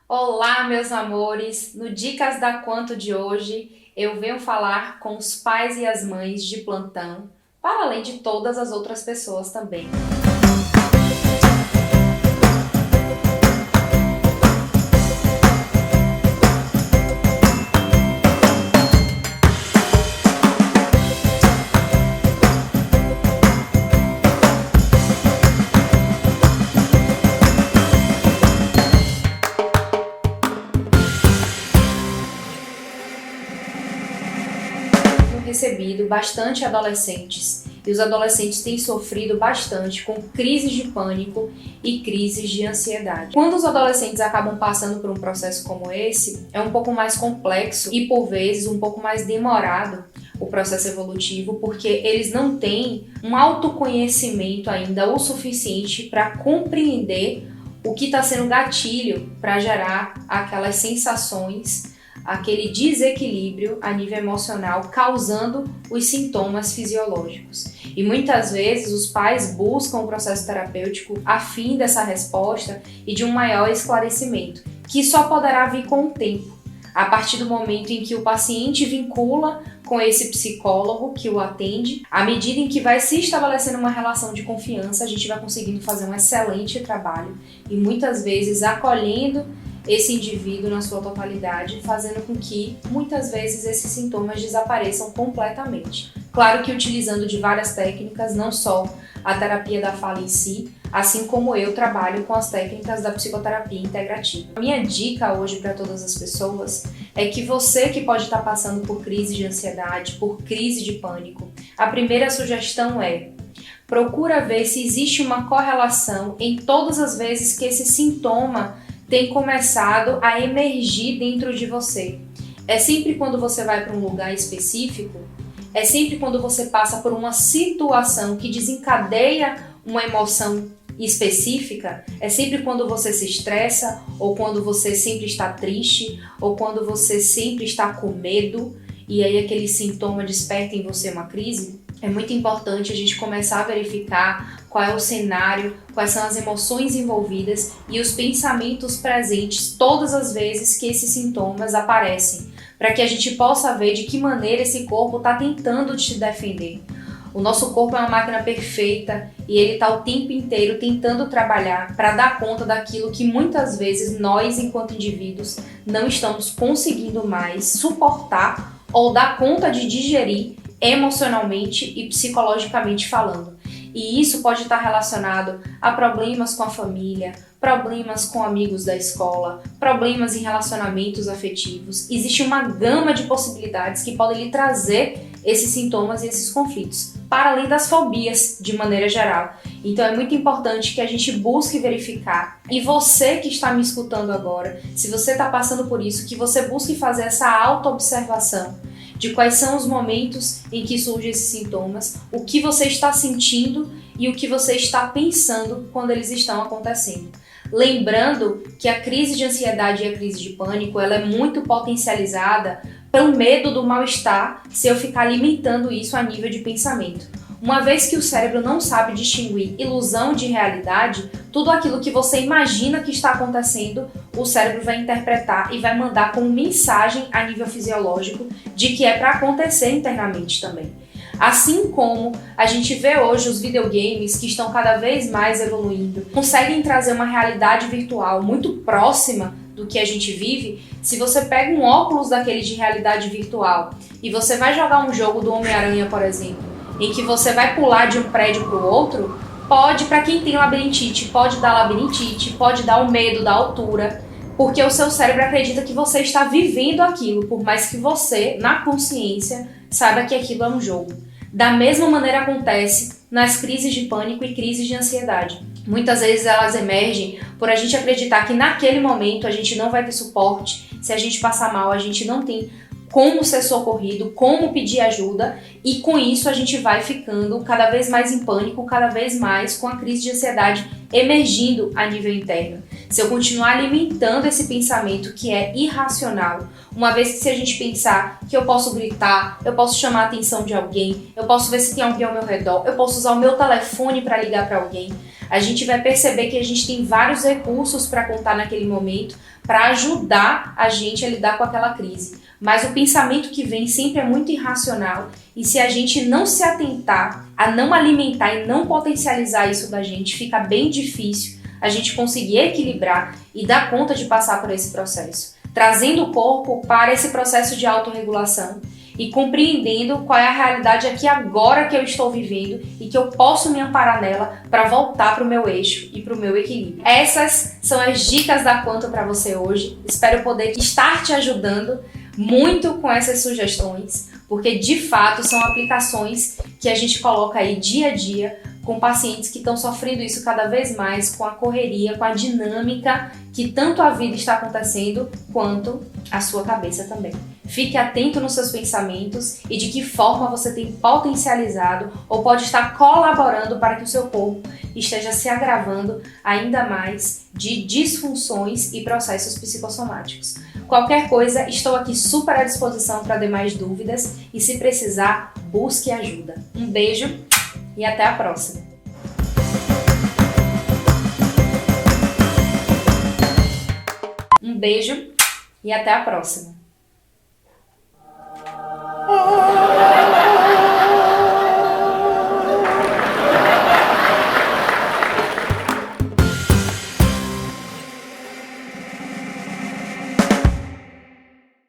Olá, meus amores! No Dicas da Quanto de hoje, eu venho falar com os pais e as mães de plantão, para além de todas as outras pessoas também. Recebido bastante adolescentes e os adolescentes têm sofrido bastante com crises de pânico e crises de ansiedade. Quando os adolescentes acabam passando por um processo como esse, é um pouco mais complexo e por vezes um pouco mais demorado o processo evolutivo, porque eles não têm um autoconhecimento ainda o suficiente para compreender o que está sendo gatilho para gerar aquelas sensações, aquele desequilíbrio a nível emocional, causando os sintomas fisiológicos. E muitas vezes os pais buscam o processo terapêutico a fim dessa resposta e de um maior esclarecimento, que só poderá vir com o tempo, a partir do momento em que o paciente vincula com esse psicólogo que o atende. À medida em que vai se estabelecendo uma relação de confiança, a gente vai conseguindo fazer um excelente trabalho e muitas vezes acolhendo esse indivíduo na sua totalidade, fazendo com que, muitas vezes, esses sintomas desapareçam completamente. Claro que utilizando de várias técnicas, não só a terapia da fala em si, assim como eu trabalho com as técnicas da psicoterapia integrativa. A minha dica hoje para todas as pessoas é que você que pode estar passando por crise de ansiedade, por crise de pânico, a primeira sugestão é: procura ver se existe uma correlação em todas as vezes que esse sintoma tem começado a emergir dentro de você. É sempre quando você vai para um lugar específico? É sempre quando você passa por uma situação que desencadeia uma emoção específica? É sempre quando você se estressa? Ou quando você sempre está triste? Ou quando você sempre está com medo? E aí aquele sintoma desperta em você uma crise? É muito importante a gente começar a verificar qual é o cenário, quais são as emoções envolvidas e os pensamentos presentes todas as vezes que esses sintomas aparecem, para que a gente possa ver de que maneira esse corpo está tentando te defender. O nosso corpo é uma máquina perfeita e ele está o tempo inteiro tentando trabalhar para dar conta daquilo que muitas vezes nós, enquanto indivíduos, não estamos conseguindo mais suportar ou dar conta de digerir emocionalmente e psicologicamente falando. E isso pode estar relacionado a problemas com a família, problemas com amigos da escola, problemas em relacionamentos afetivos. Existe uma gama de possibilidades que podem lhe trazer esses sintomas e esses conflitos, para além das fobias de maneira geral. Então é muito importante que a gente busque verificar. E você que está me escutando agora, se você está passando por isso, que você busque fazer essa auto-observação de quais são os momentos em que surgem esses sintomas, o que você está sentindo e o que você está pensando quando eles estão acontecendo. Lembrando que a crise de ansiedade e a crise de pânico, ela é muito potencializada pelo medo do mal-estar se eu ficar alimentando isso a nível de pensamento. Uma vez que o cérebro não sabe distinguir ilusão de realidade, tudo aquilo que você imagina que está acontecendo, o cérebro vai interpretar e vai mandar como mensagem a nível fisiológico de que é para acontecer internamente também. Assim como a gente vê hoje os videogames que estão cada vez mais evoluindo, conseguem trazer uma realidade virtual muito próxima do que a gente vive. Se você pega um óculos daquele de realidade virtual e você vai jogar um jogo do Homem-Aranha, por exemplo, em que você vai pular de um prédio para o outro, pode, para quem tem labirintite, pode dar labirintite, pode dar o medo da altura, porque o seu cérebro acredita que você está vivendo aquilo, por mais que você, na consciência, saiba que aquilo é um jogo. Da mesma maneira acontece nas crises de pânico e crises de ansiedade. Muitas vezes elas emergem por a gente acreditar que naquele momento a gente não vai ter suporte, se a gente passar mal a gente não tem como ser socorrido, como pedir ajuda, e com isso a gente vai ficando cada vez mais em pânico, cada vez mais com a crise de ansiedade emergindo a nível interno. se eu continuar alimentando esse pensamento que é irracional, uma vez que se a gente pensar que eu posso gritar, eu posso chamar a atenção de alguém, eu posso ver se tem alguém ao meu redor, eu posso usar o meu telefone para ligar para alguém, a gente vai perceber que a gente tem vários recursos para contar naquele momento para ajudar a gente a lidar com aquela crise. Mas o pensamento que vem sempre é muito irracional e se a gente não se atentar, a não alimentar e não potencializar isso da gente, fica bem difícil a gente conseguir equilibrar e dar conta de passar por esse processo, trazendo o corpo para esse processo de autorregulação e compreendendo qual é a realidade aqui agora que eu estou vivendo e que eu posso me amparar nela para voltar para o meu eixo e para o meu equilíbrio. Essas são as dicas da Quanto para você hoje. Espero poder estar te ajudando muito com essas sugestões, porque de fato são aplicações que a gente coloca aí dia a dia com pacientes que estão sofrendo isso cada vez mais com a correria, com a dinâmica que tanto a vida está acontecendo quanto a sua cabeça também. Fique atento nos seus pensamentos e de que forma você tem potencializado ou pode estar colaborando para que o seu corpo esteja se agravando ainda mais de disfunções e processos psicossomáticos. Qualquer coisa, estou aqui super à disposição para demais dúvidas e se precisar, busque ajuda. Um beijo e até a próxima! Um beijo e até a próxima!